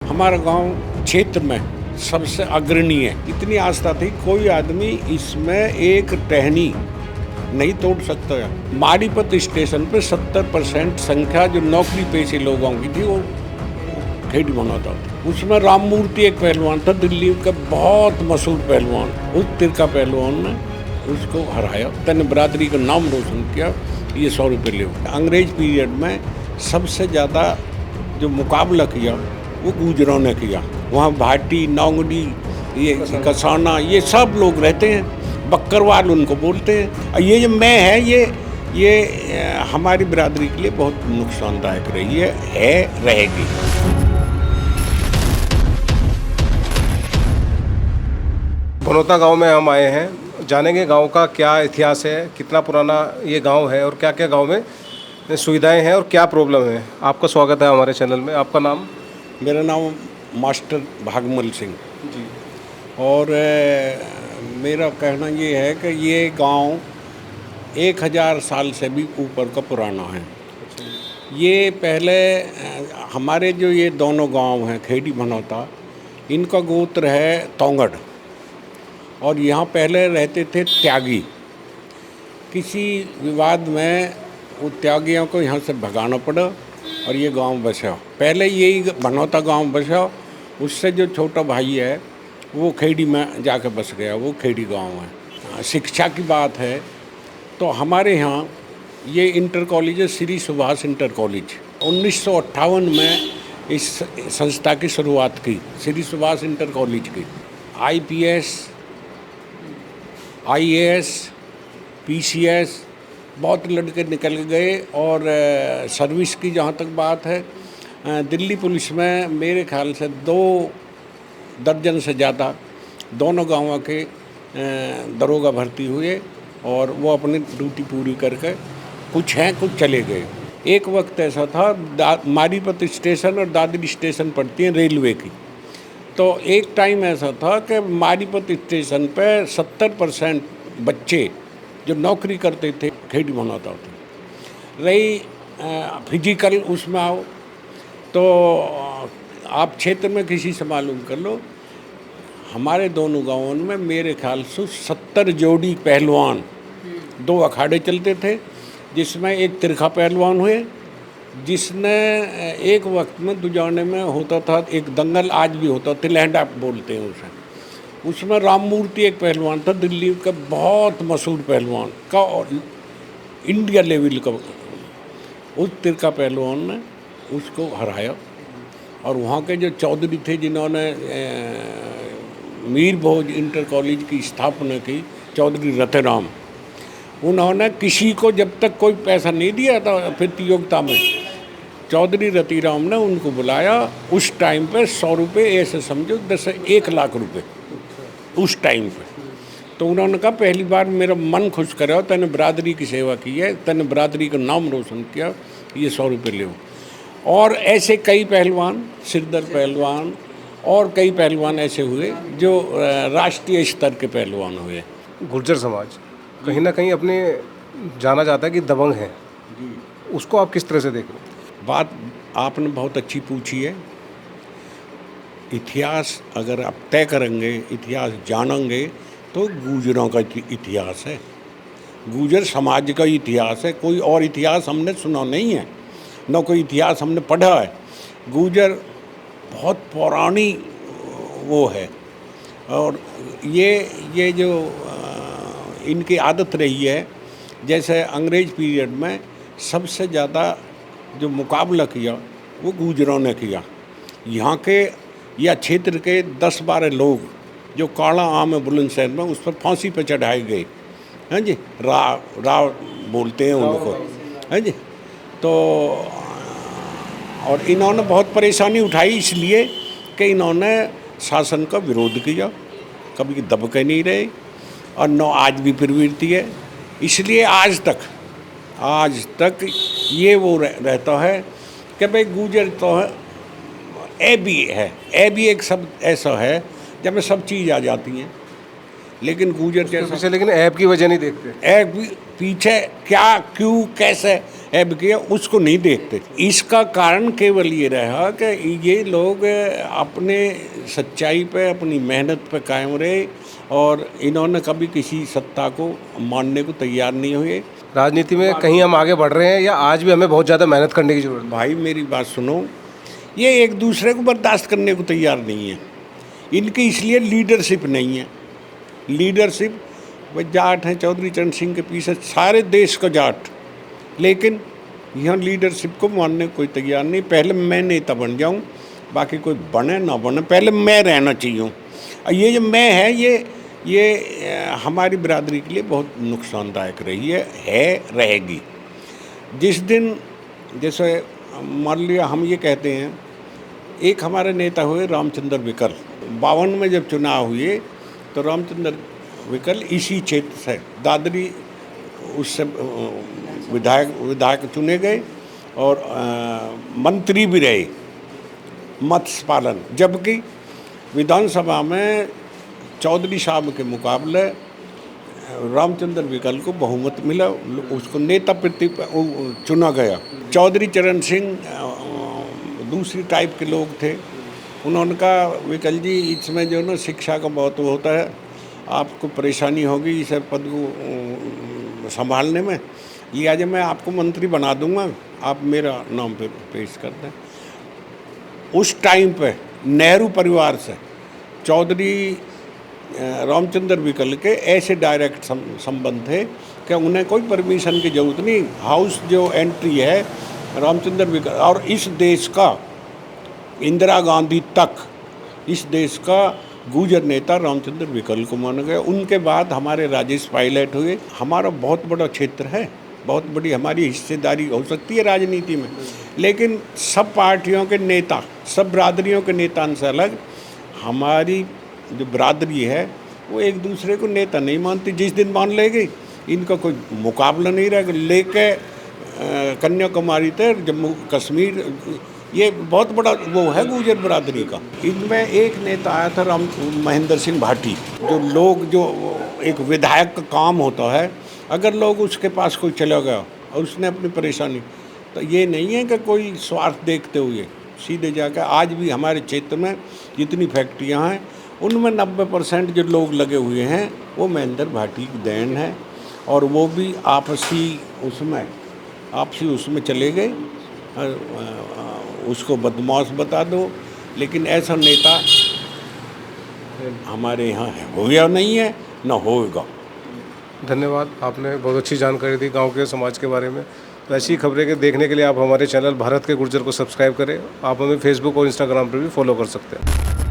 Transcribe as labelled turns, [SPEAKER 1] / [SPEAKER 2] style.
[SPEAKER 1] हमारा गांव क्षेत्र में सबसे अग्रणी है। इतनी आस्था थी कोई आदमी इसमें एक टहनी नहीं तोड़ सकता है। मारीपत स्टेशन पे 70% संख्या जो नौकरी पेशे लोगों की थी वो खेड़ी बनाता था। उसमें राम मूर्ति एक पहलवान था, दिल्ली का बहुत मशहूर पहलवान। उस तिरका पहलवान ने उसको हराया, तन बरादरी का नाम रोशन किया। ये 100 रुपये ले। अंग्रेज पीरियड में सबसे ज़्यादा जो मुकाबला किया वो गुजरों ने किया। वहाँ भाटी, नौंगडी, ये कसाना, ये सब लोग रहते हैं। बक्करवाल उनको बोलते हैं। और ये जो मैं है ये हमारी बिरादरी के लिए बहुत नुकसानदायक रही है रहेगी।
[SPEAKER 2] भनौता गांव में हम आए हैं, जानेंगे गांव का क्या इतिहास है, कितना पुराना ये गांव है और क्या क्या गांव में सुविधाएं हैं और क्या प्रॉब्लम है। आपका स्वागत है हमारे चैनल में। आपका नाम?
[SPEAKER 1] मेरा नाम मास्टर भागमल सिंह
[SPEAKER 2] जी।
[SPEAKER 1] और मेरा कहना ये है कि ये गांव 1000 साल से भी ऊपर का पुराना है। ये पहले हमारे जो ये दोनों गांव हैं खेड़ी भनौता, इनका गोत्र है तोंगड़ और यहाँ पहले रहते थे त्यागी। किसी विवाद में वो त्यागियों को यहाँ से भगाना पड़ा और ये गांव बसा। पहले यही भनौता गांव बसा, उससे जो छोटा भाई है वो खेड़ी में जाके बस गया, वो खेड़ी गांव है। शिक्षा की बात है तो हमारे यहाँ ये इंटर कॉलेज है, श्री सुभाष इंटर कॉलेज। 1958 में इस संस्था की शुरुआत की, श्री सुभाष इंटर कॉलेज की। IPS, IAS, PCS बहुत लड़के निकल गए। और सर्विस की जहाँ तक बात है, दिल्ली पुलिस में मेरे ख्याल से 2 दर्जन से ज़्यादा दोनों गांवों के दरोगा भर्ती हुए और वो अपनी ड्यूटी पूरी करके कुछ हैं कुछ चले गए। एक वक्त ऐसा था, मारीपत स्टेशन और दादरी स्टेशन पड़ती हैं रेलवे की, तो एक टाइम ऐसा था कि मारीपत स्टेशन पे 70% बच्चे जो नौकरी करते थे खेड़ी भनौता थे। रही फिजिकल उसमें आओ तो आप क्षेत्र में किसी से मालूम कर लो, हमारे दोनों गांवों में मेरे ख्याल से 70 जोड़ी पहलवान, 2 अखाड़े चलते थे, जिसमें एक तिरखा पहलवान हुए, जिसने एक वक्त में दुजाने में होता था एक दंगल, आज भी होता, तिलहंडा बोलते हैं उसे। उसमें राम मूर्ति एक पहलवान था, दिल्ली का बहुत मशहूर पहलवान का और इंडिया लेवल का। उस तिरका पहलवान ने उसको हराया और वहाँ के जो चौधरी थे जिन्होंने मीर भोज इंटर कॉलेज की स्थापना की, चौधरी रतनराम, उन्होंने किसी को जब तक कोई पैसा नहीं दिया था प्रतियोगिता में, चौधरी रतिराम ने उनको बुलाया। उस टाइम पे 100 रुपये ऐसे समझो, 1 लाख रुपए उस टाइम पे। तो उन्होंने कहा पहली बार मेरा मन खुश करो, तैने बरादरी की सेवा की है, तैने बरादरी का नाम रोशन किया, ये 100 रुपये ले। और ऐसे कई पहलवान, सिरदर पहलवान और कई पहलवान ऐसे हुए जो राष्ट्रीय स्तर के पहलवान हुए।
[SPEAKER 2] गुर्जर समाज कहीं ना कहीं अपने जाना जाता है कि दबंग है, उसको आप किस तरह से देख रहे हैं?
[SPEAKER 1] बात आपने बहुत अच्छी पूछी है। इतिहास अगर आप तय करेंगे, इतिहास जानेंगे तो गुजरों का इतिहास है, गुजर समाज का इतिहास है। कोई और इतिहास हमने सुना नहीं है, न कोई इतिहास हमने पढ़ा है। गुजर बहुत पुरानी वो है और ये जो इनकी आदत रही है, जैसे अंग्रेज पीरियड में सबसे ज़्यादा जो मुकाबला किया वो गुजरों ने किया। यहाँ के या क्षेत्र के 10-12 लोग जो काला आम है बुलंदशहर में, उस पर फांसी पे चढ़ाए गए हैं जी। राव बोलते हैं उनको, हैं जी। तो और इन्होंने बहुत परेशानी उठाई इसलिए कि इन्होंने शासन का विरोध किया, कभी दब के नहीं रहे और न आज भी प्रवृत्ति है। इसलिए आज तक ये वो रहता है कि भाई गुजर तो है, ए भी एक शब्द ऐसा है जब में सब चीज़ आ जाती हैं, लेकिन गुजर
[SPEAKER 2] पीछे लेकिन ऐप की वजह नहीं देखते।
[SPEAKER 1] ऐप पीछे क्या, क्यों, कैसे, ऐब किया, उसको नहीं देखते। इसका कारण केवल ये रहा कि ये लोग अपने सच्चाई पे, अपनी मेहनत पे कायम रहे और इन्होंने कभी किसी सत्ता को मानने को तैयार नहीं हुए।
[SPEAKER 2] राजनीति में कहीं हम आगे बढ़ रहे हैं या आज भी हमें बहुत ज़्यादा मेहनत करने की ज़रूरत है?
[SPEAKER 1] भाई मेरी बात सुनो, ये एक दूसरे को बर्दाश्त करने को तैयार नहीं है। इनकी इसलिए लीडरशिप नहीं है। लीडरशिप, वह जाट हैं चौधरी चरण सिंह के पीछे सारे देश का जाट, लेकिन यहाँ लीडरशिप को मानने को कोई तैयार नहीं। पहले मैं नेता बन जाऊँ, बाकी कोई बने ना बने, पहले मैं रहना चाहिए। और ये जो मैं है, ये हमारी बिरादरी के लिए बहुत नुकसानदायक रही है रहेगी। जिस दिन, जैसे मान लिया हम ये कहते हैं, एक हमारे नेता हुए रामचंद्र विकल, 52 में जब चुनाव हुए तो रामचंद्र विकल इसी क्षेत्र से दादरी उससे विधायक चुने गए और मंत्री भी रहे मत्स्य पालन, जबकि विधानसभा में चौधरी साहब के मुकाबले रामचंद्र विकल को बहुमत मिला, उसको नेता चुना गया। चौधरी चरण सिंह दूसरी टाइप के लोग थे, उन्होंने कहा विकल जी इसमें जो ना शिक्षा का बहुत वो होता है, आपको परेशानी होगी इस पद को संभालने में, लिहाजा मैं आपको मंत्री बना दूंगा, आप मेरा नाम पे पेश कर दें। उस टाइम पे नेहरू परिवार से चौधरी रामचंद्र विकल के ऐसे डायरेक्ट संबंध थे कि उन्हें कोई परमिशन की जरूरत नहीं। हाउस जो एंट्री है रामचंद्र विकल, और इस देश का इंदिरा गांधी तक इस देश का गुजर नेता रामचंद्र विकल को माना गया। उनके बाद हमारे राजेश पायलट हुए। हमारा बहुत बड़ा क्षेत्र है, बहुत बड़ी हमारी हिस्सेदारी हो सकती है राजनीति में, लेकिन सब पार्टियों के नेता, सब बिरादरियों के नेता से अलग हमारी जो बिरादरी है वो एक दूसरे को नेता नहीं मानती। जिस दिन मान लेगी इनका कोई मुकाबला नहीं रहेगा। लेके कन्याकुमारी तक जम्मू कश्मीर, ये बहुत बड़ा वो है गुजर बिरादरी का। इनमें एक नेता आया था महेंद्र सिंह भाटी, जो लोग जो एक विधायक का काम होता है, अगर लोग उसके पास कोई चला गया और उसने अपनी परेशानी, तो ये नहीं है कि कोई स्वार्थ देखते हुए सीधे जाकर, आज भी हमारे क्षेत्र में जितनी फैक्ट्रियां हैं उनमें 90% जो लोग लगे हुए हैं वो महेंद्र भाटी की देन है, और वो भी आपसी उसमें चले गए। उसको बदमाश बता दो, लेकिन ऐसा नेता हमारे यहाँ है, हुआ नहीं है ना होगा।
[SPEAKER 2] धन्यवाद, आपने बहुत अच्छी जानकारी दी गांव के समाज के बारे में। तो ऐसी खबरें के देखने के लिए आप हमारे चैनल भारत के गुर्जर को सब्सक्राइब करें। आप हमें फेसबुक और इंस्टाग्राम पर भी फॉलो कर सकते हैं।